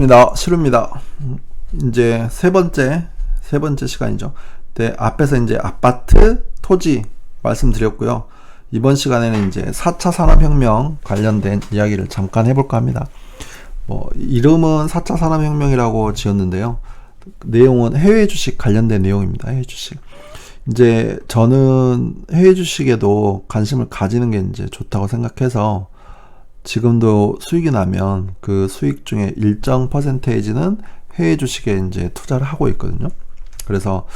반갑습니다. 시루입니다. 이제 세 번째 시간이죠. 네, 앞에서 이제 아파트, 토지 말씀드렸고요. 이번 시간에는 이제 4차 산업혁명 관련된 이야기를 잠깐 해볼까 합니다. 이름은 4차 산업혁명이라고 지었는데요. 내용은 해외 주식 관련된 내용입니다. 해외 주식. 이제 저는 해외 주식에도 관심을 가지는 게 이제 좋다고 생각해서 지금도 수익이 나면 그 수익 중에 일정 퍼센테이지는 해외 주식에 이제 투자를 하고 있거든요. 그래서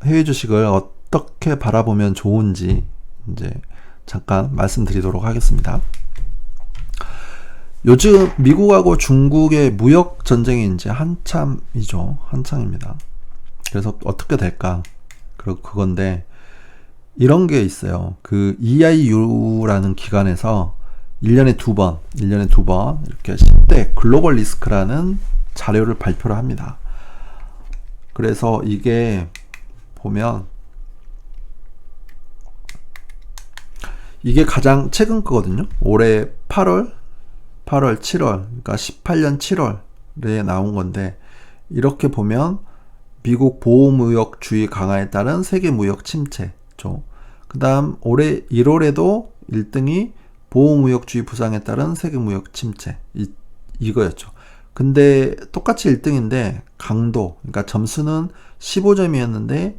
해외 주식을 어떻게 바라보면 좋은지 이제 잠깐 말씀드리도록 하겠습니다. 요즘 미국하고 중국의 무역 전쟁이 이제 한창입니다. 그래서 어떻게 될까? 그건데 이런 게 있어요. 그 EIU라는 기관에서 1년에 두 번 이렇게 10대 글로벌 리스크라는 자료를 발표를 합니다. 그래서 이게 보면 이게 가장 최근 거거든요. 올해 8월, 7월, 그러니까 18년 7월에 나온 건데 이렇게 보면 미국 보호무역주의 강화에 따른 세계 무역 침체죠. 그 다음 올해 1월에도 1등이 보호무역주의 부상에 따른 세계 무역 침체 이거였죠. 근데 똑같이 1등인데 강도, 그러니까 점수는 15점이었는데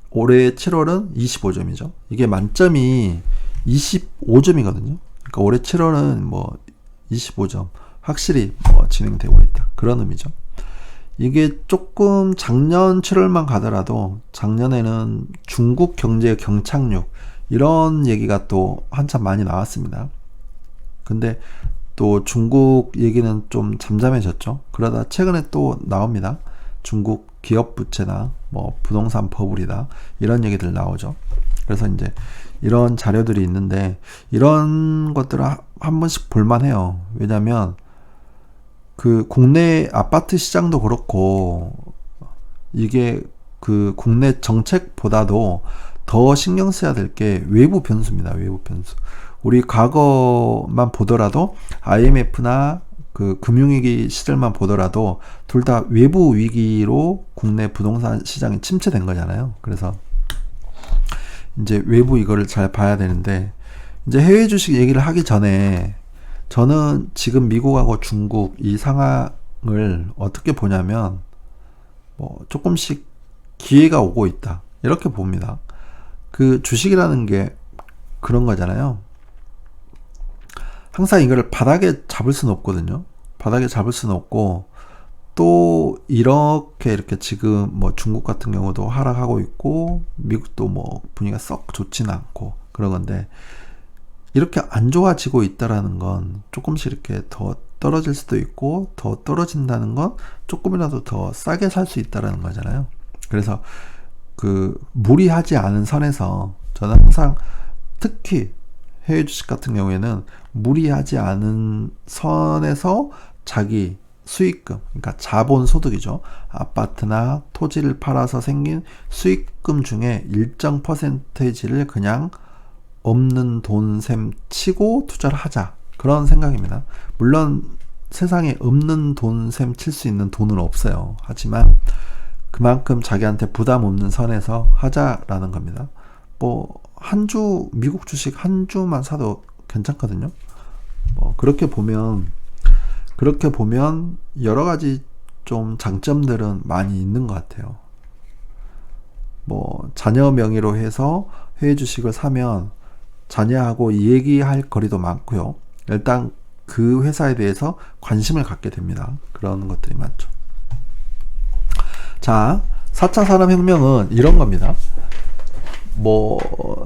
올해 7월은 25점이죠. 이게 만점이 25점이거든요. 그러니까 올해 7월은 25점 확실히 진행되고 있다. 그런 의미죠. 이게 조금 작년 7월만 가더라도 작년에는 중국 경제의 경착륙 이런 얘기가 또 한참 많이 나왔습니다. 근데 또 중국 얘기는 좀 잠잠해졌죠. 그러다 최근에 또 나옵니다. 중국 기업 부채나 부동산 버블이다 이런 얘기들 나오죠. 그래서 이제 이런 자료들이 있는데 이런 것들을 한 번씩 볼만해요. 왜냐면 그 국내 아파트 시장도 그렇고 이게 그 국내 정책보다도 더 신경 써야 될 게 외부 변수입니다. 외부 변수. 우리 과거만 보더라도 IMF나 그 금융위기 시절만 보더라도 둘 다 외부 위기로 국내 부동산 시장이 침체된 거잖아요. 그래서 이제 외부 이거를 잘 봐야 되는데 이제 해외 주식 얘기를 하기 전에 저는 지금 미국하고 중국 이 상황을 어떻게 보냐면 조금씩 기회가 오고 있다. 이렇게 봅니다. 그 주식이라는 게 그런 거잖아요. 항상 이거를 바닥에 잡을 수는 없거든요. 바닥에 잡을 수는 없고 또 이렇게 지금 중국 같은 경우도 하락하고 있고 미국도 분위기가 썩 좋지는 않고 그런 건데 이렇게 안 좋아지고 있다라는 건 조금씩 이렇게 더 떨어질 수도 있고 더 떨어진다는 건 조금이라도 더 싸게 살 수 있다라는 거잖아요. 그래서 그 무리하지 않은 선에서 저는 항상 특히 해외 주식 같은 경우에는 무리하지 않은 선에서 자기 수익금, 그러니까 자본 소득이죠. 아파트나 토지를 팔아서 생긴 수익금 중에 일정 퍼센테이지를 그냥 없는 돈셈 치고 투자를 하자. 그런 생각입니다. 물론 세상에 없는 돈셈 칠 수 있는 돈은 없어요. 하지만 그만큼 자기한테 부담 없는 선에서 하자라는 겁니다. 미국 주식 한 주만 사도 괜찮거든요. 그렇게 보면 여러 가지 좀 장점들은 많이 있는 것 같아요. 자녀 명의로 해서 해외 주식을 사면 자녀하고 얘기할 거리도 많고요. 일단 그 회사에 대해서 관심을 갖게 됩니다. 그런 것들이 많죠. 자, 4차 산업혁명은 이런 겁니다.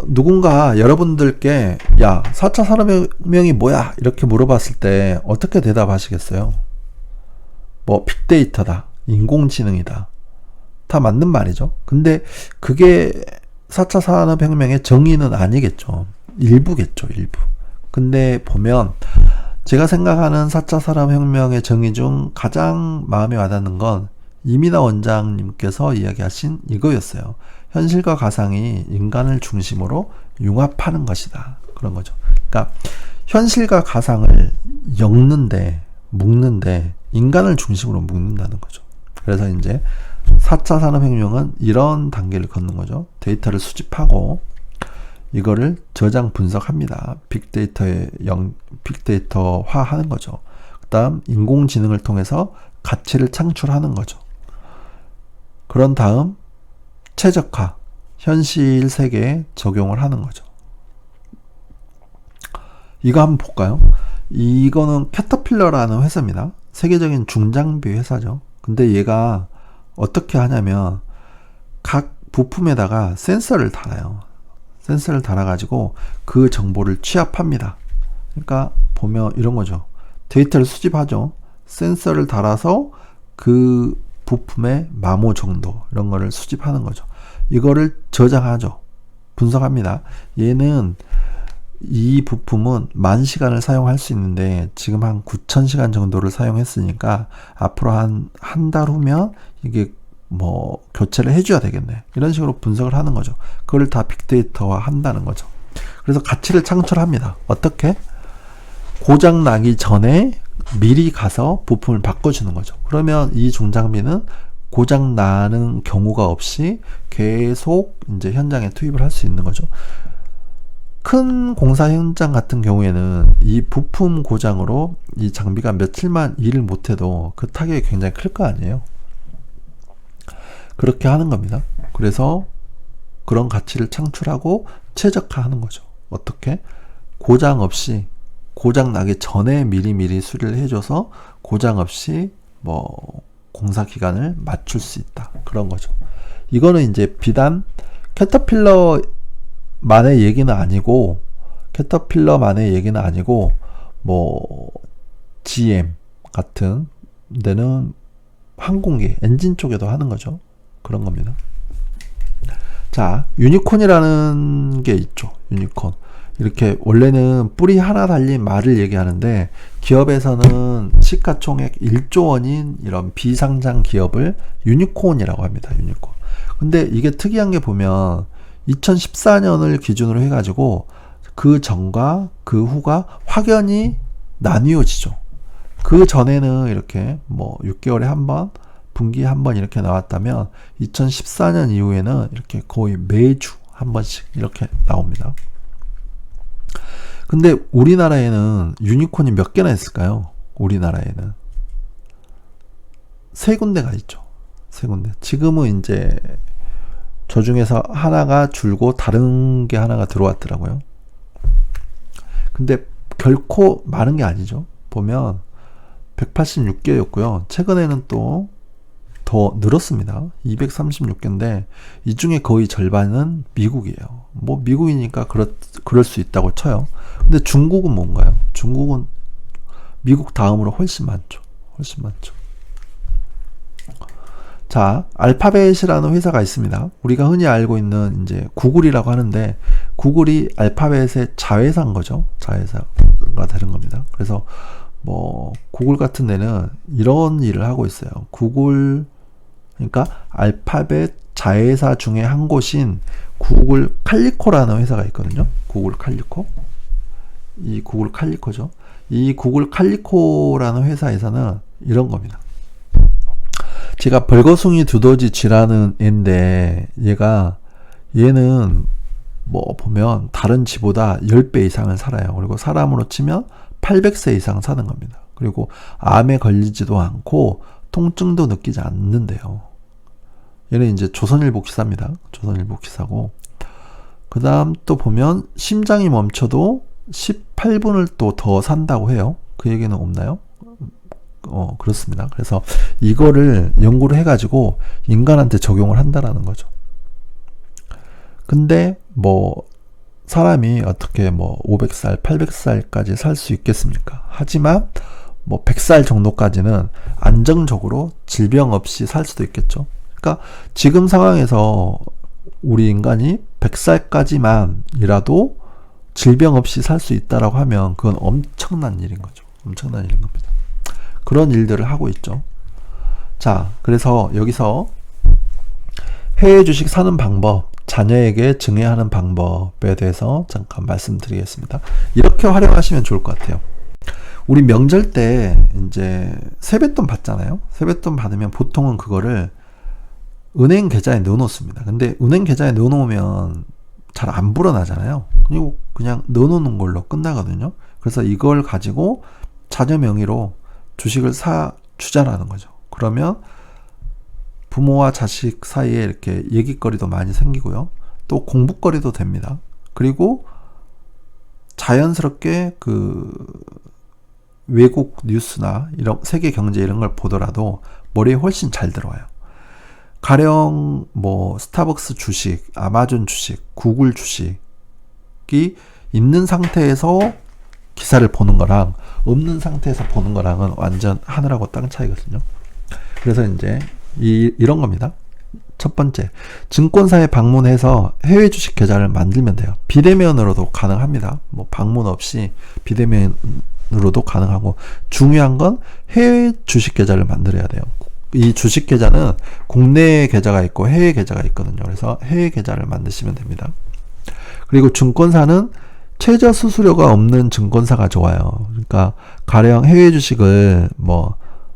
누군가 여러분들께 4차 산업혁명이 뭐야? 이렇게 물어봤을 때 어떻게 대답하시겠어요? 빅데이터다, 인공지능이다. 다 맞는 말이죠. 근데 그게 4차 산업혁명의 정의는 아니겠죠. 일부겠죠, 일부. 근데 보면 제가 생각하는 4차 산업혁명의 정의 중 가장 마음에 와닿는 건 이민하 원장님께서 이야기하신 이거였어요. 현실과 가상이 인간을 중심으로 융합하는 것이다. 그런 거죠. 그러니까 현실과 가상을 묶는데 인간을 중심으로 묶는다는 거죠. 그래서 이제 4차 산업혁명은 이런 단계를 걷는 거죠. 데이터를 수집하고 이거를 저장 분석합니다. 빅데이터화 하는 거죠. 그 다음 인공지능을 통해서 가치를 창출하는 거죠. 그런 다음 최적화, 현실 세계에 적용을 하는 거죠. 이거 한번 볼까요? 이거는 캐터필러라는 회사입니다. 세계적인 중장비 회사죠. 근데 얘가 어떻게 하냐면 각 부품에다가 센서를 달아요. 센서를 달아가지고 그 정보를 취합합니다. 그러니까 보면 이런 거죠. 데이터를 수집하죠. 센서를 달아서 그 부품의 마모 정도 이런 거를 수집하는 거죠. 이거를 저장하죠. 분석합니다. 얘는 이 부품은 10,000시간을 사용할 수 있는데 지금 한 9,000시간 정도를 사용했으니까 앞으로 한 달 후면 이게 뭐 교체를 해줘야 되겠네. 이런 식으로 분석을 하는 거죠. 그걸 다 빅데이터화 한다는 거죠. 그래서 가치를 창출합니다. 어떻게? 고장 나기 전에 미리 가서 부품을 바꿔주는 거죠. 그러면 이 중장비는 고장 나는 경우가 없이 계속 이제 현장에 투입을 할 수 있는 거죠. 큰 공사 현장 같은 경우에는 이 부품 고장으로 이 장비가 며칠만 일을 못해도 그 타격이 굉장히 클 거 아니에요. 그렇게 하는 겁니다. 그래서 그런 가치를 창출하고 최적화하는 거죠. 어떻게? 고장 없이 고장 나기 전에 미리미리 수리를 해줘서 고장 없이 뭐 공사 기간을 맞출 수 있다. 그런 거죠. 이거는 이제 비단 캐터필러만의 얘기는 아니고 뭐 GM 같은 데는 항공기 엔진 쪽에도 하는 거죠. 그런 겁니다. 자, 유니콘이라는 게 있죠. 유니콘. 이렇게 원래는 뿌리 하나 달린 말을 얘기하는데 기업에서는 시가총액 1조 원인 이런 비상장 기업을 유니콘이라고 합니다. 유니콘. 근데 이게 특이한 게 보면 2014년을 기준으로 해가지고 그 전과 그 후가 확연히 나뉘어지죠. 그 전에는 이렇게 뭐 6개월에 한 번, 분기에 한 번 이렇게 나왔다면 2014년 이후에는 이렇게 거의 매주 한 번씩 이렇게 나옵니다. 근데 우리나라에는 유니콘이 몇 개나 있을까요? 우리나라에는 3군데가 있죠. 3군데. 지금은 이제 저 중에서 하나가 줄고 다른 게 하나가 들어왔더라고요. 근데 결코 많은 게 아니죠. 보면 186개였고요. 최근에는 또 더 늘었습니다. 236개인데 이 중에 거의 절반은 미국이에요. 뭐 미국이니까 그럴 수 있다고 쳐요. 근데 중국은 뭔가요? 중국은 미국 다음으로 훨씬 많죠. 훨씬 많죠. 자, 알파벳이라는 회사가 있습니다. 우리가 흔히 알고 있는 이제 구글이라고 하는데 구글이 알파벳의 자회사인 거죠. 자회사가 되는 겁니다. 그래서 뭐 구글 같은 데는 이런 일을 하고 있어요. 구글 그러니까 알파벳 자회사 중에 한 곳인 구글 칼리코라는 회사가 있거든요. 구글 칼리코. 이 구글 칼리코죠. 이 구글 칼리코라는 회사에서는 이런 겁니다. 제가 벌거숭이 두더지 쥐라는 애인데 얘는 뭐 보면 다른 쥐보다 10배 이상을 살아요. 그리고 사람으로 치면 800세 이상 사는 겁니다. 그리고 암에 걸리지도 않고 통증도 느끼지 않는데요. 얘는 이제 조선일보 기사입니다. 조선일보 기사고. 그 다음 또 보면 심장이 멈춰도 18분을 또 더 산다고 해요. 그 얘기는 없나요? 그렇습니다. 그래서 이거를 연구를 해가지고 인간한테 적용을 한다라는 거죠. 근데 뭐 사람이 어떻게 뭐 500살, 800살까지 살 수 있겠습니까? 하지만 뭐 100살 정도까지는 안정적으로 질병 없이 살 수도 있겠죠. 그러니까 지금 상황에서 우리 인간이 100살까지만이라도 질병 없이 살 수 있다라고 하면 그건 엄청난 일인 거죠. 엄청난 일인 겁니다. 그런 일들을 하고 있죠. 자, 그래서 여기서 해외 주식 사는 방법, 자녀에게 증여하는 방법에 대해서 잠깐 말씀드리겠습니다. 이렇게 활용하시면 좋을 것 같아요. 우리 명절 때 이제 세뱃돈 받잖아요. 세뱃돈 받으면 보통은 그거를 은행 계좌에 넣어놓습니다. 근데 은행 계좌에 넣어놓으면 잘 안 불어나잖아요. 그리고 그냥 넣어놓는 걸로 끝나거든요. 그래서 이걸 가지고 자녀 명의로 주식을 사 주자라는 거죠. 그러면 부모와 자식 사이에 이렇게 얘기거리도 많이 생기고요. 또 공부거리도 됩니다. 그리고 자연스럽게 그 외국 뉴스나 이런 세계 경제 이런 걸 보더라도 머리에 훨씬 잘 들어와요. 가령 뭐 스타벅스 주식, 아마존 주식, 구글 주식이 있는 상태에서 기사를 보는 거랑 없는 상태에서 보는 거랑은 완전 하늘하고 땅 차이거든요. 그래서 이제 이런 겁니다. 첫 번째, 증권사에 방문해서 해외 주식 계좌를 만들면 돼요. 비대면으로도 가능합니다. 뭐 방문 없이 비대면으로도 가능하고, 중요한 건 해외 주식 계좌를 만들어야 돼요. 이 주식 계좌는 국내 계좌가 있고 해외 계좌가 있거든요. 그래서 해외 계좌를 만드시면 됩니다. 그리고 증권사는 최저 수수료가 없는 증권사가 좋아요. 그러니까 가령 해외 주식을 뭐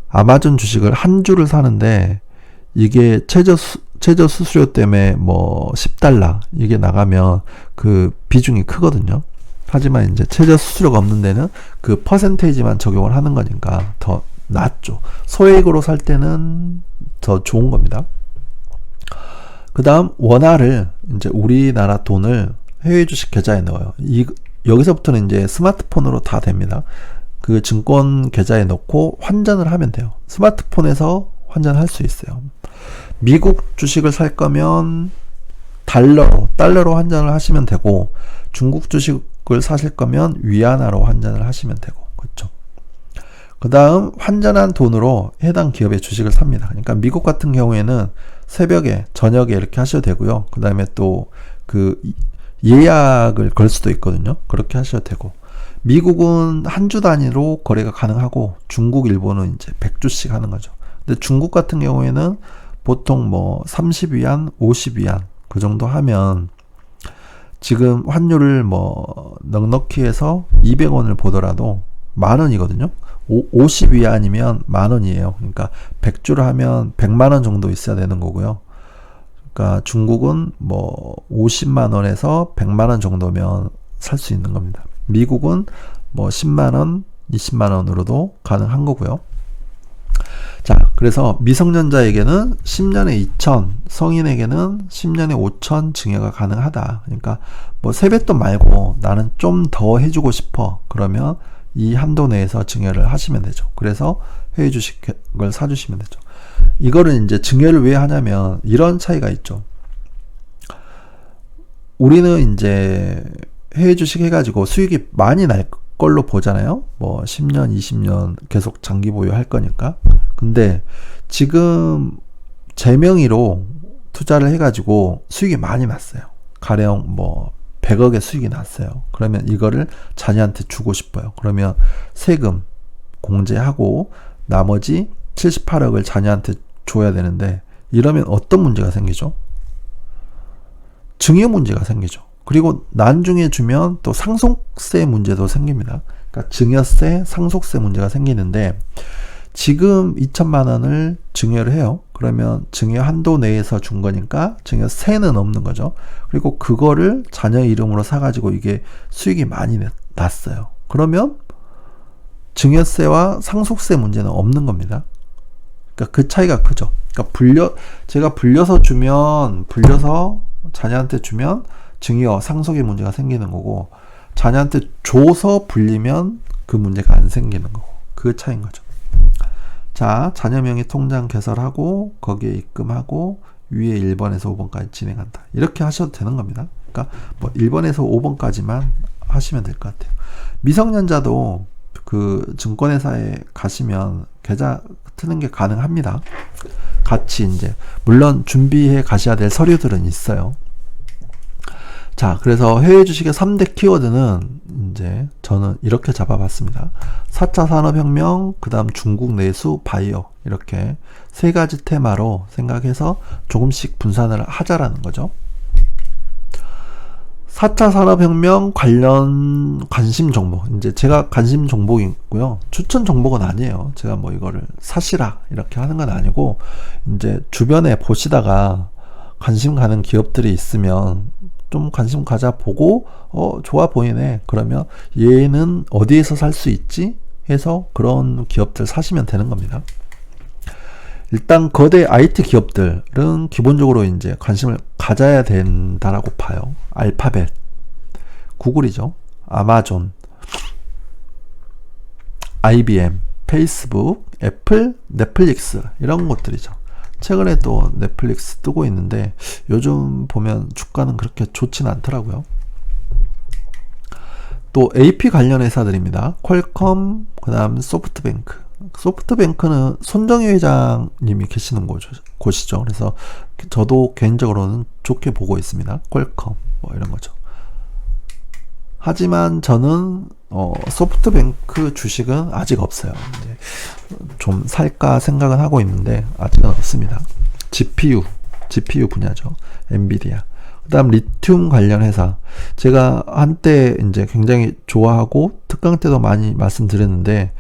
아마존 주식을 한 주를 사는데 이게 최저 수수료 때문에 뭐 $10 이게 나가면 그 비중이 크거든요. 하지만 이제 최저 수수료가 없는 데는 그 퍼센테이지만 적용을 하는 거니까 더 낫죠. 소액으로 살 때는 더 좋은 겁니다. 그 다음 원화를 이제 우리나라 돈을 해외 주식 계좌에 넣어요. 여기서부터는 이제 스마트폰으로 다 됩니다. 그 증권 계좌에 넣고 환전을 하면 돼요. 스마트폰에서 환전할 수 있어요. 미국 주식을 살 거면 달러로 환전을 하시면 되고, 중국 주식을 사실 거면 위안화로 환전을 하시면 되고, 그렇죠. 그 다음 환전한 돈으로 해당 기업의 주식을 삽니다. 그러니까 미국 같은 경우에는 새벽에 저녁에 이렇게 하셔도 되고요. 그 다음에 또 그 예약을 걸 수도 있거든요. 그렇게 하셔도 되고, 미국은 한 주 단위로 거래가 가능하고, 중국, 일본은 이제 100주씩 하는 거죠. 근데 중국 같은 경우에는 보통 뭐 30위안, 50위안 그 정도 하면 지금 환율을 뭐 넉넉히 해서 200원을 보더라도 10,000원이거든요. 50위안이면 10,000원이에요. 그러니까 100주를 하면 100만원 정도 있어야 되는 거고요. 그러니까 중국은 뭐 50만원에서 100만원 정도면 살 수 있는 겁니다. 미국은 뭐 10만원, 20만원으로도 가능한 거고요. 자, 그래서 미성년자에게는 10년에 2천, 성인에게는 10년에 5천 증여가 가능하다. 그러니까 뭐 세뱃돈 말고 나는 좀 더 해주고 싶어. 그러면 이 한도 내에서 증여를 하시면 되죠. 그래서 해외 주식을 사주시면 되죠. 이거를 이제 증여를 왜 하냐면 이런 차이가 있죠. 우리는 이제 해외 주식 해가지고 수익이 많이 날 걸로 보잖아요. 뭐 10년, 20년 계속 장기 보유할 거니까. 근데 지금 제 명의로 투자를 해가지고 수익이 많이 났어요. 가령 뭐 100억의 수익이 났어요. 그러면 이거를 자녀한테 주고 싶어요. 그러면 세금 공제하고 나머지 78억을 자녀한테 줘야 되는데, 이러면 어떤 문제가 생기죠? 증여 문제가 생기죠. 그리고 나중에 주면 또 상속세 문제도 생깁니다. 그러니까 증여세, 상속세 문제가 생기는데, 지금 2천만 원을 증여를 해요. 그러면 증여 한도 내에서 준 거니까 증여세는 없는 거죠. 그리고 그거를 자녀 이름으로 사가지고 이게 수익이 많이 났어요. 그러면 증여세와 상속세 문제는 없는 겁니다. 그러니까 그 차이가 크죠. 그러니까 제가 불려서 자녀한테 주면 증여, 상속의 문제가 생기는 거고, 자녀한테 줘서 불리면 그 문제가 안 생기는 거고, 그 차이인 거죠. 자, 자녀 명의 통장 개설하고 거기에 입금하고 위에 1번에서 5번까지 진행한다. 이렇게 하셔도 되는 겁니다. 그러니까 뭐 1번에서 5번까지만 하시면 될 것 같아요. 미성년자도 그 증권회사에 가시면 계좌 트는 게 가능합니다. 같이 이제 물론 준비해 가셔야 될 서류들은 있어요. 자, 그래서 해외 주식의 3대 키워드는 이제 저는 이렇게 잡아봤습니다. 4차 산업혁명, 그 다음 중국 내수, 바이오, 이렇게 세 가지 테마로 생각해서 조금씩 분산을 하자라는 거죠. 4차 산업혁명 관련 관심 종목. 이제 제가 관심 종목이 있고요. 추천 종목은 아니에요. 제가 뭐 이거를 사시라 이렇게 하는 건 아니고, 이제 주변에 보시다가 관심 가는 기업들이 있으면 좀 관심 가져 보고, 좋아 보이네. 그러면 얘는 어디에서 살 수 있지? 해서 그런 기업들 사시면 되는 겁니다. 일단 거대 IT 기업들은 기본적으로 이제 관심을 가져야 된다라고 봐요. 알파벳, 구글이죠. 아마존, IBM, 페이스북, 애플, 넷플릭스 이런 것들이죠. 최근에 또 넷플릭스 뜨고 있는데 요즘 보면 주가는 그렇게 좋진 않더라고요. 또 AP 관련 회사들입니다. 퀄컴, 그 다음 소프트뱅크. 소프트뱅크는 손정희 회장님이 계시는 곳이죠. 그래서 저도 개인적으로는 좋게 보고 있습니다. 퀄컴 뭐 이런 거죠. 하지만 저는 소프트뱅크 주식은 아직 없어요. 이제 좀 살까 생각은 하고 있는데 아직은 없습니다. GPU 분야죠. 엔비디아. 그 다음 리튬 관련 회사. 제가 한때 이제 굉장히 좋아하고 특강 때도 많이 말씀드렸는데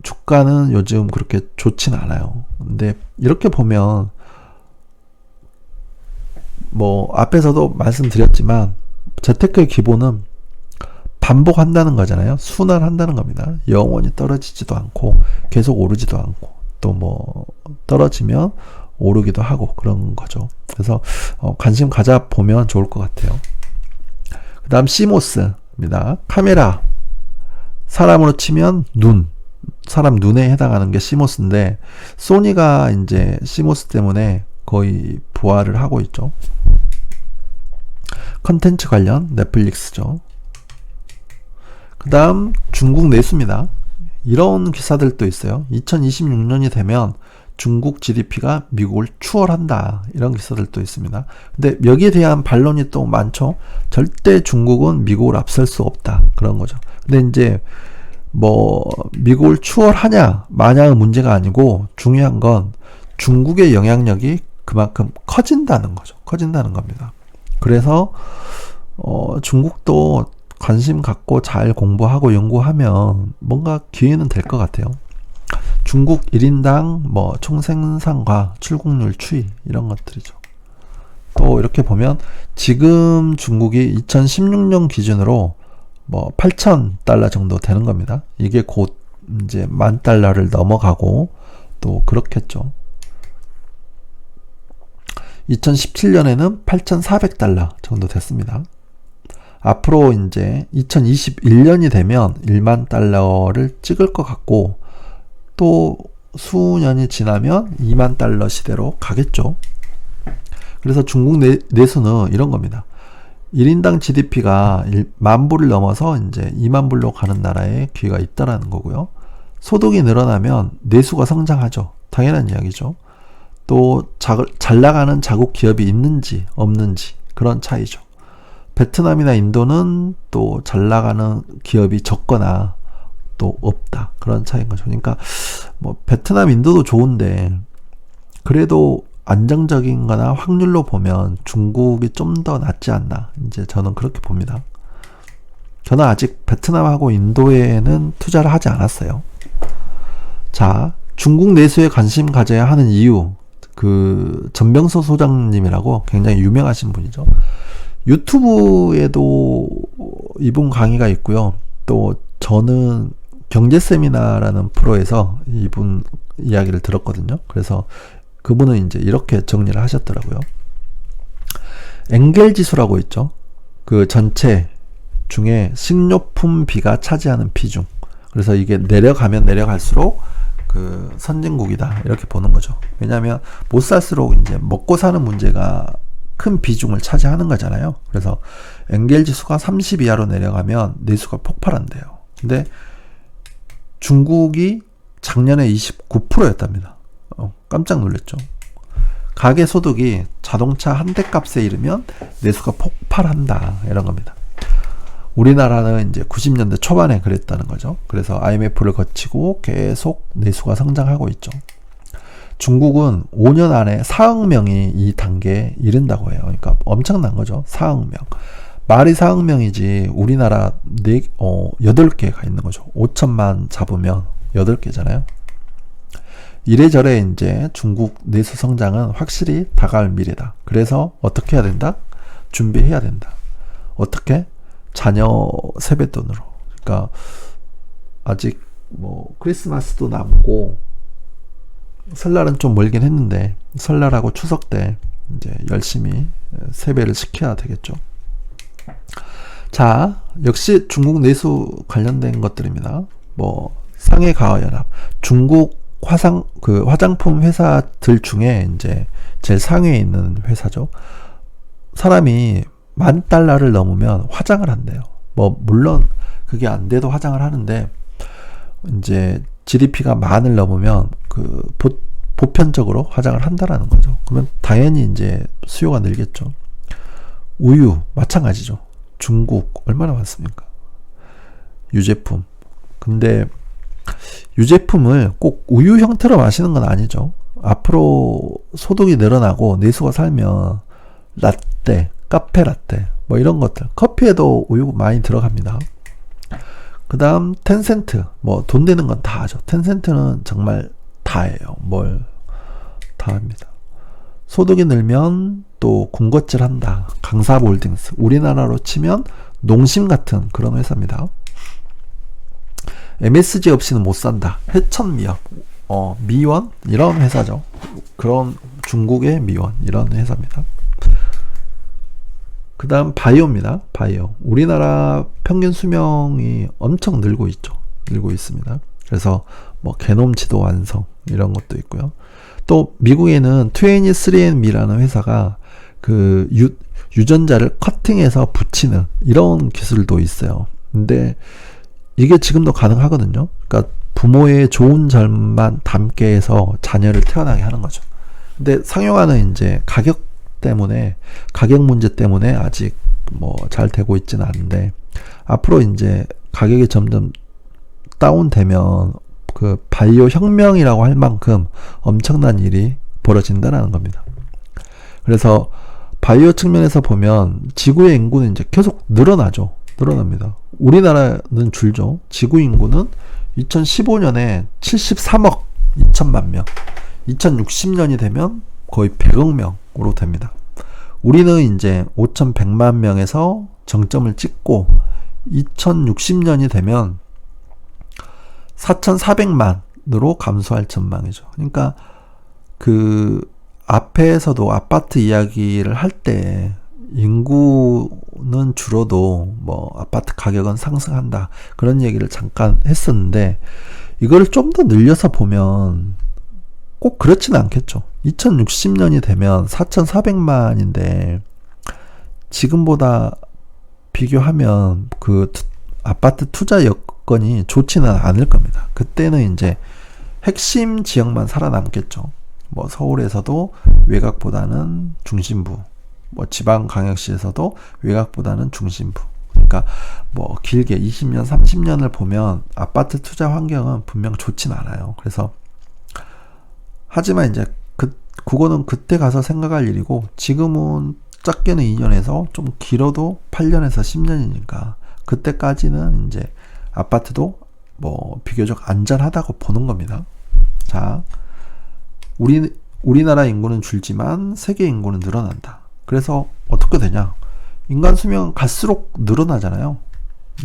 주가는 요즘 그렇게 좋진 않아요. 근데 이렇게 보면 뭐 앞에서도 말씀드렸지만 재테크의 기본은 반복한다는 거잖아요. 순환한다는 겁니다. 영원히 떨어지지도 않고 계속 오르지도 않고 또 뭐 떨어지면 오르기도 하고 그런 거죠. 그래서 관심 가져 보면 좋을 것 같아요. 그 다음 CMOS입니다. 카메라. 사람으로 치면 사람 눈에 해당하는 게 CMOS인데 소니가 이제 CMOS 때문에 거의 부활을 하고 있죠. 컨텐츠 관련 넷플릭스죠. 그 다음 중국 내수입니다. 이런 기사들도 있어요. 2026년이 되면 중국 GDP가 미국을 추월한다. 이런 기사들도 있습니다. 근데 여기에 대한 반론이 또 많죠. 절대 중국은 미국을 앞설 수 없다. 그런 거죠. 근데 이제 뭐 미국을 추월하냐 마냐의 문제가 아니고 중요한 건 중국의 영향력이 그만큼 커진다는 거죠. 커진다는 겁니다. 그래서 중국도 관심 갖고 잘 공부하고 연구하면 뭔가 기회는 될 것 같아요. 중국 1인당 뭐 총생산과 출국률 추이 이런 것들이죠. 또 이렇게 보면 지금 중국이 2016년 기준으로 뭐 8,000달러 정도 되는 겁니다. 이게 곧 이제 10,000달러를 넘어가고 또 그렇겠죠. 2017년에는 8,400달러 정도 됐습니다. 앞으로 이제 2021년이 되면 1만 달러를 찍을 것 같고 또 수년이 지나면 2만 달러 시대로 가겠죠. 그래서 중국 내수는 이런 겁니다. 1인당 GDP가 10,000 불을 넘어서 이제 2만 불로 가는 나라에 기회가 있다라는 거고요. 소득이 늘어나면 내수가 성장하죠. 당연한 이야기죠. 또 잘 나가는 자국 기업이 있는지 없는지 그런 차이죠. 베트남이나 인도는 또 잘 나가는 기업이 적거나 또 없다. 그런 차이인 거죠. 그러니까 뭐 베트남, 인도도 좋은데 그래도 안정적인 거나 확률로 보면 중국이 좀 더 낫지 않나. 이제 저는 그렇게 봅니다. 저는 아직 베트남하고 인도에는 투자를 하지 않았어요. 자, 중국 내수에 관심 가져야 하는 이유. 그 전병서 소장님이라고 굉장히 유명하신 분이죠. 유튜브에도 이분 강의가 있고요. 또 저는 경제 세미나라는 프로에서 이분 이야기를 들었거든요. 그래서 그분은 이제 이렇게 정리를 하셨더라고요. 엥겔 지수라고 있죠. 그 전체 중에 식료품비가 차지하는 비중. 그래서 이게 내려가면 내려갈수록 그 선진국이다. 이렇게 보는 거죠. 왜냐하면 못 살수록 이제 먹고 사는 문제가 큰 비중을 차지하는 거잖아요. 그래서 엥겔 지수가 30 이하로 내려가면 내수가 폭발한대요. 근데 중국이 작년에 29%였답니다. 깜짝 놀랐죠. 가계 소득이 자동차 한 대 값에 이르면 내수가 폭발한다. 이런 겁니다. 우리나라는 이제 90년대 초반에 그랬다는 거죠. 그래서 IMF를 거치고 계속 내수가 성장하고 있죠. 중국은 5년 안에 4억 명이 이 단계에 이른다고 해요. 그러니까 엄청난 거죠. 4억 명. 말이 4억 명이지 우리나라 8개가 있는 거죠. 5천만 잡으면 8개잖아요. 이래저래 이제 중국 내수 성장은 확실히 다가올 미래다. 그래서 어떻게 해야 된다? 준비해야 된다. 어떻게? 자녀 세뱃돈으로. 그러니까 아직 뭐 크리스마스도 남고 설날은 좀 멀긴 했는데 설날하고 추석 때 이제 열심히 세배를 시켜야 되겠죠. 자, 역시 중국 내수 관련된 것들입니다. 뭐 상해 가와연합, 중국 화장품 회사들 중에 이제 제일 상위에 있는 회사죠. 사람이 $10,000를 넘으면 화장을 한대요. 뭐 물론 그게 안 돼도 화장을 하는데 이제 GDP가 10,000을 넘으면 그 보편적으로 화장을 한다라는 거죠. 그러면 당연히 이제 수요가 늘겠죠. 우유 마찬가지죠. 중국 얼마나 많습니까? 유제품. 근데 유제품을 꼭 우유 형태로 마시는 건 아니죠. 앞으로 소득이 늘어나고 내수가 살면 라떼, 카페 라떼 뭐 이런 것들, 커피에도 우유 많이 들어갑니다. 그 다음 텐센트, 뭐 돈 되는 건 다 하죠. 텐센트는 정말 다예요. 뭘 다 합니다. 소득이 늘면 또 군것질 한다. 강사몰딩스, 우리나라로 치면 농심 같은 그런 회사입니다. MSG 없이는 못 산다. 해천미업, 미원 이런 회사죠. 그런 중국의 미원 이런 회사입니다. 그 다음 바이오입니다. 바이오. 우리나라 평균 수명이 엄청 늘고 있죠. 늘고 있습니다. 그래서 뭐 게놈 지도 완성 이런 것도 있고요. 또 미국에는 23andMe라는 회사가 그 유전자를 커팅해서 붙이는 이런 기술도 있어요. 근데 이게 지금도 가능하거든요. 그러니까 부모의 좋은 점만 담게 해서 자녀를 태어나게 하는 거죠. 근데 상용화는 이제 가격 문제 때문에 아직 뭐 잘 되고 있지는 않은데 앞으로 이제 가격이 점점 다운되면 그 바이오 혁명이라고 할 만큼 엄청난 일이 벌어진다는 겁니다. 그래서 바이오 측면에서 보면 지구의 인구는 이제 계속 늘어나죠. 늘어납니다. 우리나라는 줄죠. 지구 인구는 2015년에 73억 2천만 명, 2060년이 되면 거의 100억 명으로 됩니다. 우리는 이제 5,100만 명에서 정점을 찍고 2060년이 되면 4,400만으로 감소할 전망이죠. 그러니까 그 앞에서도 아파트 이야기를 할 때 인구는 줄어도 뭐 아파트 가격은 상승한다 그런 얘기를 잠깐 했었는데 이걸 좀 더 늘려서 보면 꼭 그렇지는 않겠죠. 2060년이 되면 4,400만인데 지금보다 비교하면 그 아파트 투자 여건이 좋지는 않을 겁니다. 그때는 이제 핵심 지역만 살아남겠죠. 뭐 서울에서도 외곽보다는 중심부, 뭐 지방광역시에서도 외곽보다는 중심부. 그러니까 뭐 길게 20년, 30년을 보면 아파트 투자 환경은 분명 좋진 않아요. 그래서 하지만 이제 그거는 그때 가서 생각할 일이고 지금은 작게는 2년에서 좀 길어도 8년에서 10년이니까 그때까지는 이제 아파트도 뭐 비교적 안전하다고 보는 겁니다. 자, 우리나라 인구는 줄지만 세계 인구는 늘어난다. 그래서 어떻게 되냐? 인간 수명은 갈수록 늘어나잖아요.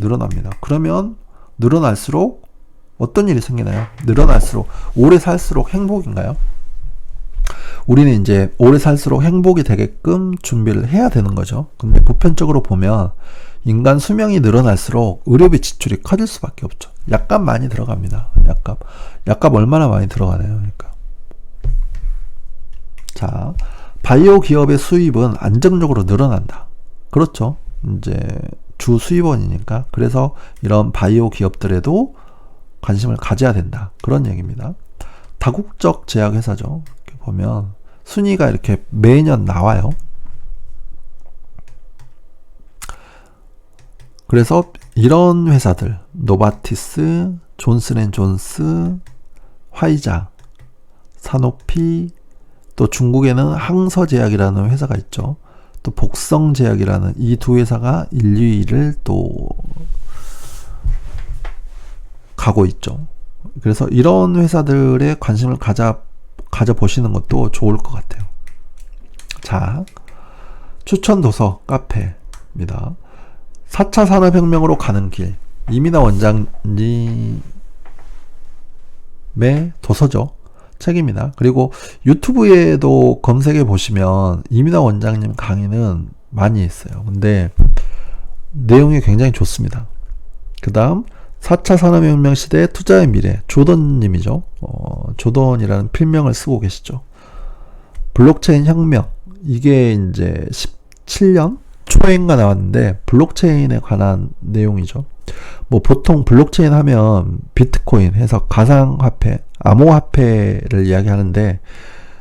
늘어납니다. 그러면 늘어날수록 어떤 일이 생기나요? 늘어날수록 오래 살수록 행복인가요? 우리는 이제 오래 살수록 행복이 되게끔 준비를 해야 되는 거죠. 근데 보편적으로 보면 인간 수명이 늘어날수록 의료비 지출이 커질 수밖에 없죠. 약값 많이 들어갑니다. 약값 얼마나 많이 들어가나요? 그러니까. 자, 바이오 기업의 수입은 안정적으로 늘어난다. 그렇죠. 이제 주 수입원이니까. 그래서 이런 바이오 기업들에도 관심을 가져야 된다. 그런 얘기입니다. 다국적 제약회사죠. 이렇게 보면 순위가 이렇게 매년 나와요. 그래서 이런 회사들, 노바티스, 존슨앤존스, 화이자, 사노피, 또 중국에는 항서제약이라는 회사가 있죠. 또 복성제약이라는 이 두 회사가 1, 2위를 또 가고 있죠. 그래서 이런 회사들에 관심을 가져보시는 것도 좋을 것 같아요. 자, 추천 도서 카페입니다. 4차 산업혁명으로 가는 길, 이민아 원장님의 도서죠. 책입니다. 그리고 유튜브에도 검색해 보시면 이민아 원장님 강의는 많이 있어요. 근데 내용이 굉장히 좋습니다. 그 다음 4차 산업혁명 시대의 투자의 미래, 조던님이죠. 조던이라는 필명을 쓰고 계시죠. 블록체인 혁명, 이게 이제 17년 초인가 나왔는데 블록체인에 관한 내용이죠. 뭐 보통 블록체인 하면 비트코인 해서 가상화폐, 암호화폐를 이야기하는데,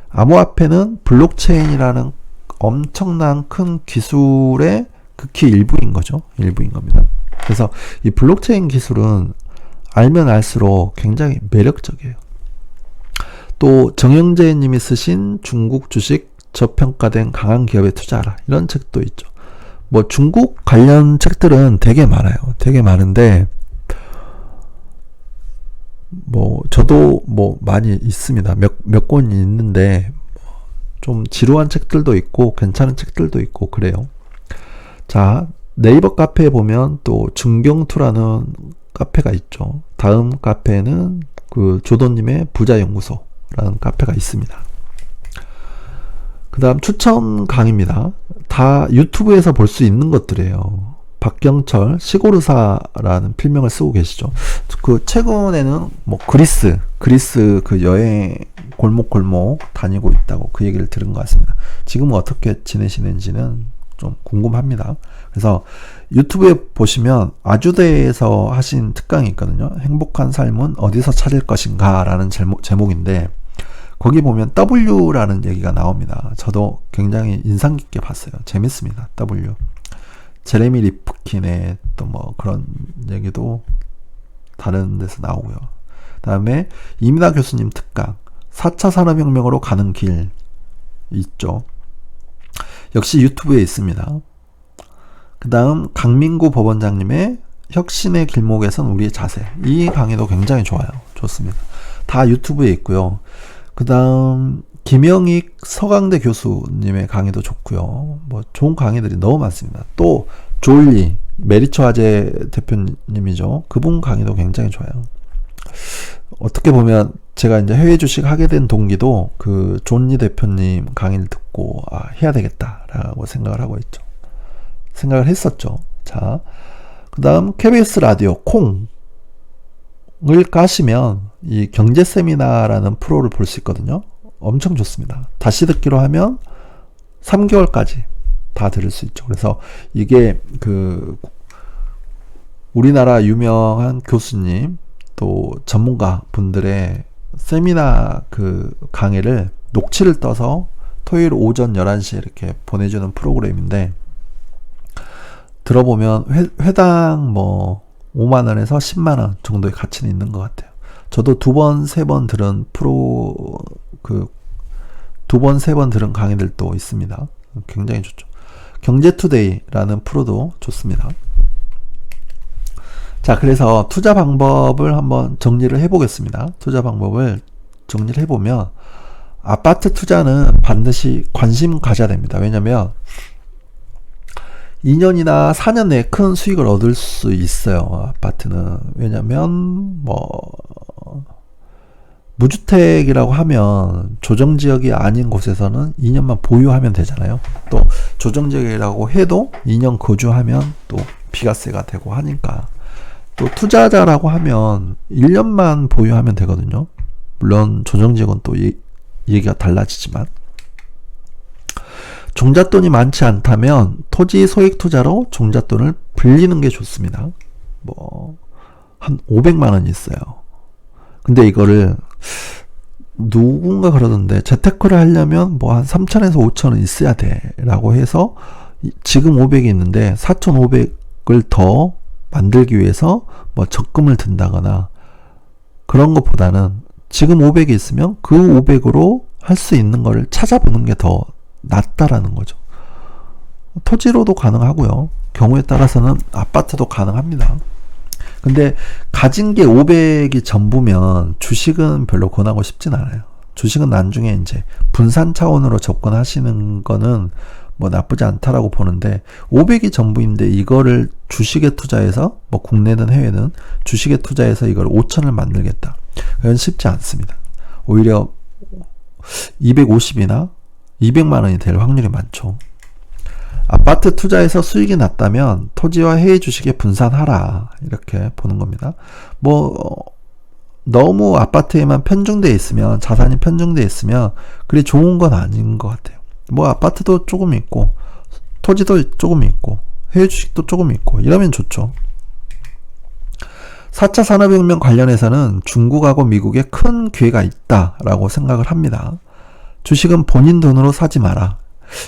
암호화폐는 블록체인이라는 엄청난 큰 기술의 극히 일부인 거죠. 일부인 겁니다. 그래서 이 블록체인 기술은 알면 알수록 굉장히 매력적이에요. 또 정영재 님이 쓰신 중국 주식 저평가된 강한 기업에 투자하라, 이런 책도 있죠. 뭐 중국 관련 책들은 되게 많아요. 되게 많은데 뭐 저도 뭐 많이 있습니다. 몇 권이 있는데 좀 지루한 책들도 있고 괜찮은 책들도 있고 그래요. 자, 네이버 카페에 보면 또 증경투라는 카페가 있죠. 다음 카페는 그 조던님의 부자연구소라는 카페가 있습니다. 그 다음 추천 강의입니다. 다 유튜브에서 볼 수 있는 것들이에요. 박경철 시골의사라는 필명을 쓰고 계시죠. 그 최근에는 뭐 그리스 그 여행 골목 다니고 있다고 그 얘기를 들은 것 같습니다. 지금은 어떻게 지내시는지는 좀 궁금합니다. 그래서 유튜브에 보시면 아주대에서 하신 특강이 있거든요. 행복한 삶은 어디서 찾을 것인가 라는 제목인데, 거기 보면 W라는 얘기가 나옵니다. 저도 굉장히 인상 깊게 봤어요. 재밌습니다. W. 제레미 리프킨의 또 뭐 그런 얘기도 다른 데서 나오고요. 그 다음에 이민아 교수님 특강 4차 산업혁명으로 가는 길 있죠. 역시 유튜브에 있습니다. 그 다음 강민구 법원장님의 혁신의 길목에선 우리의 자세, 이 강의도 굉장히 좋아요. 좋습니다. 다 유튜브에 있고요. 그 다음 김영익 서강대 교수님의 강의도 좋고요. 뭐 좋은 강의들이 너무 많습니다. 또 졸리 메리츠 화재 대표님이죠. 그분 강의도 굉장히 좋아요. 어떻게 보면 제가 이제 해외 주식 하게 된 동기도 그 존리 대표님 강의를 듣고 해야 되겠다라고 생각을 했었죠. 자, 그 다음 KBS 라디오 콩을 까시면 이 경제 세미나라는 프로를 볼 수 있거든요. 엄청 좋습니다. 다시 듣기로 하면 3개월까지 다 들을 수 있죠. 그래서 이게 그 우리나라 유명한 교수님 또 전문가 분들의 세미나 그 강의를 녹취를 떠서 토요일 오전 11시에 이렇게 보내주는 프로그램인데, 들어보면 회당 뭐 5만원에서 10만원 정도의 가치는 있는 것 같아요. 저도 2번, 3번 들은 두 번, 세 번 들은 강의들도 있습니다. 굉장히 좋죠. 경제투데이라는 프로도 좋습니다. 자, 그래서 투자 방법을 한번 정리를 해보겠습니다. 투자 방법을 정리를 해보면, 아파트 투자는 반드시 관심 가져야 됩니다. 왜냐면 2년이나 4년 내에 큰 수익을 얻을 수 있어요. 아파트는. 왜냐면 뭐 무주택이라고 하면 조정지역이 아닌 곳에서는 2년만 보유하면 되잖아요. 또 조정지역이라고 해도 2년 거주하면 또 비과세가 되고 하니까. 또 투자자라고 하면 1년만 보유하면 되거든요. 물론 조정지역은 또 얘기가 달라지지만, 종잣돈이 많지 않다면 토지 소액 투자로 종잣돈을 빌리는 게 좋습니다. 뭐 한 500만 원 있어요. 근데 이거를 누군가 그러던데, 재테크를 하려면 뭐 한 3천에서 5천은 있어야 돼 라고 해서 지금 500이 있는데 4,500을 더 만들기 위해서 뭐 적금을 든다거나 그런 것보다는 지금 500이 있으면 그 500으로 할 수 있는 거를 찾아보는 게 더 낫다라는 거죠. 토지로도 가능하고요. 경우에 따라서는 아파트도 가능합니다. 근데 가진 게 500이 전부면 주식은 별로 권하고 싶진 않아요. 주식은 나중에 이제 분산 차원으로 접근하시는 거는 뭐 나쁘지 않다라고 보는데, 500이 전부인데 이거를 주식에 투자해서, 뭐 국내든 해외든 주식에 투자해서 이걸 5천을 만들겠다, 그건 쉽지 않습니다. 오히려 250이나 200만 원이 될 확률이 많죠. 아파트 투자해서 수익이 났다면 토지와 해외 주식에 분산하라, 이렇게 보는 겁니다. 너무 아파트에만 편중되어 있으면, 자산이 편중되어 있으면 그리 좋은 건 아닌 것 같아요. 아파트도 조금 있고 토지도 조금 있고 해외 주식도 조금 있고 이러면 좋죠. 4차 산업혁명 관련해서는 중국하고 미국에 큰 기회가 있다라고 생각을 합니다. 주식은 본인 돈으로 사지 마라,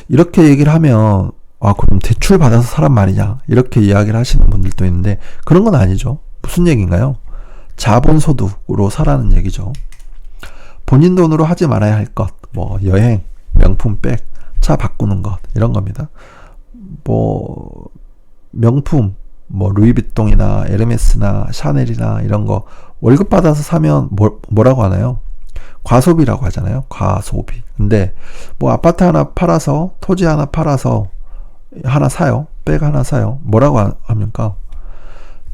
이렇게 얘기를 하면 그럼 대출 받아서 사란 말이냐, 이렇게 이야기를 하시는 분들도 있는데, 그런 건 아니죠. 무슨 얘기인가요? 자본소득으로 사라는 얘기죠. 본인 돈으로 하지 말아야 할 것, 여행, 명품백, 차 바꾸는 것, 이런 겁니다. 명품, 루이비통이나 에르메스나 샤넬이나 이런 거 월급 받아서 사면 뭐라고 하나요? 과소비라고 하잖아요. 과소비. 근데 아파트 하나 팔아서, 토지 하나 팔아서 하나 사요. 백 하나 사요. 뭐라고 합니까?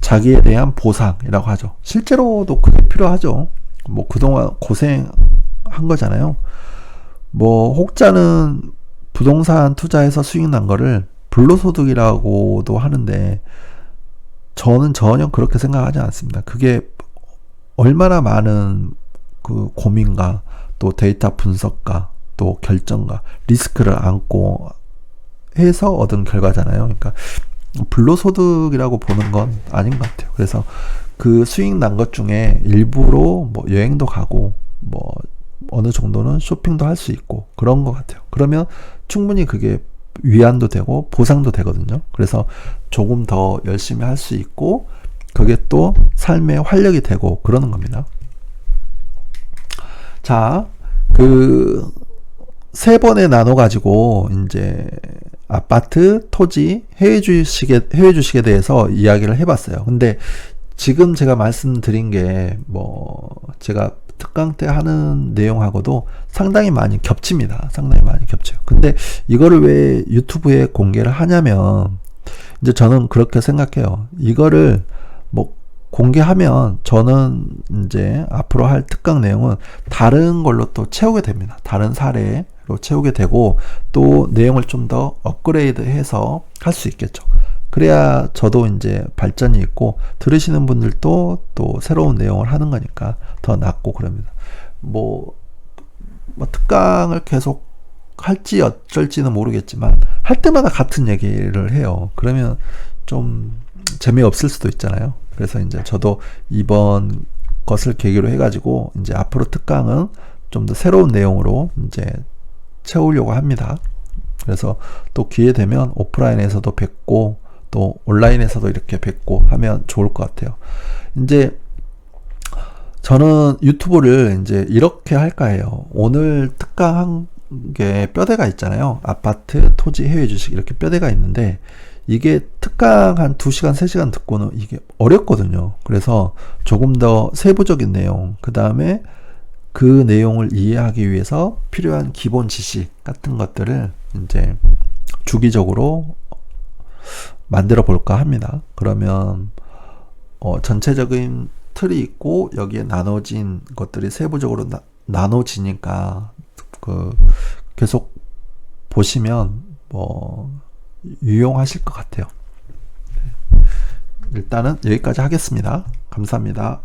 자기에 대한 보상이라고 하죠. 실제로도 그게 필요하죠. 그동안 고생한 거잖아요. 혹자는 부동산 투자해서 수익 난 거를 불로소득이라고도 하는데, 저는 전혀 그렇게 생각하지 않습니다. 그게 얼마나 많은 그 고민과 또 데이터 분석과 또 결정과 리스크를 안고 해서 얻은 결과잖아요. 그러니까 불로소득이라고 보는 건 아닌 것 같아요. 그래서 그 수익 난 것 중에 일부로 여행도 가고 어느 정도는 쇼핑도 할 수 있고 그런 것 같아요. 그러면 충분히 그게 위안도 되고 보상도 되거든요. 그래서 조금 더 열심히 할 수 있고 그게 또 삶의 활력이 되고 그러는 겁니다. 자, 그 세 번에 나눠 가지고 이제 아파트, 토지, 해외 주식에 대해서 이야기를 해봤어요. 근데 지금 제가 말씀드린 게 제가 특강 때 하는 내용하고도 상당히 많이 겹칩니다. 상당히 많이 겹쳐요. 근데 이거를 왜 유튜브에 공개를 하냐면, 이제 저는 그렇게 생각해요. 이거를 공개하면 저는 이제 앞으로 할 특강 내용은 다른 걸로 또 채우게 됩니다. 다른 사례로 채우게 되고 또 내용을 좀 더 업그레이드 해서 할 수 있겠죠. 그래야 저도 이제 발전이 있고 들으시는 분들도 또 새로운 내용을 하는 거니까 더 낫고 그럽니다. 특강을 계속 할지 어쩔지는 모르겠지만 할 때마다 같은 얘기를 해요. 그러면 좀 재미없을 수도 있잖아요. 그래서 이제 저도 이번 것을 계기로 해가지고 이제 앞으로 특강은 좀 더 새로운 내용으로 이제 채우려고 합니다. 그래서 또 기회 되면 오프라인에서도 뵙고 또 온라인에서도 이렇게 뵙고 하면 좋을 것 같아요. 이제 저는 유튜브를 이제 이렇게 할까 해요. 오늘 특강한 게 뼈대가 있잖아요. 아파트, 토지, 해외 주식 이렇게 뼈대가 있는데 이게 특강 한 2시간, 3시간 듣고는 이게 어렵거든요. 그래서 조금 더 세부적인 내용, 그 다음에 그 내용을 이해하기 위해서 필요한 기본 지식 같은 것들을 이제 주기적으로 만들어 볼까 합니다. 그러면 전체적인 틀이 있고 여기에 나눠진 것들이 세부적으로 나눠지니까 계속 보시면 유용하실 것 같아요. 일단은 여기까지 하겠습니다. 감사합니다.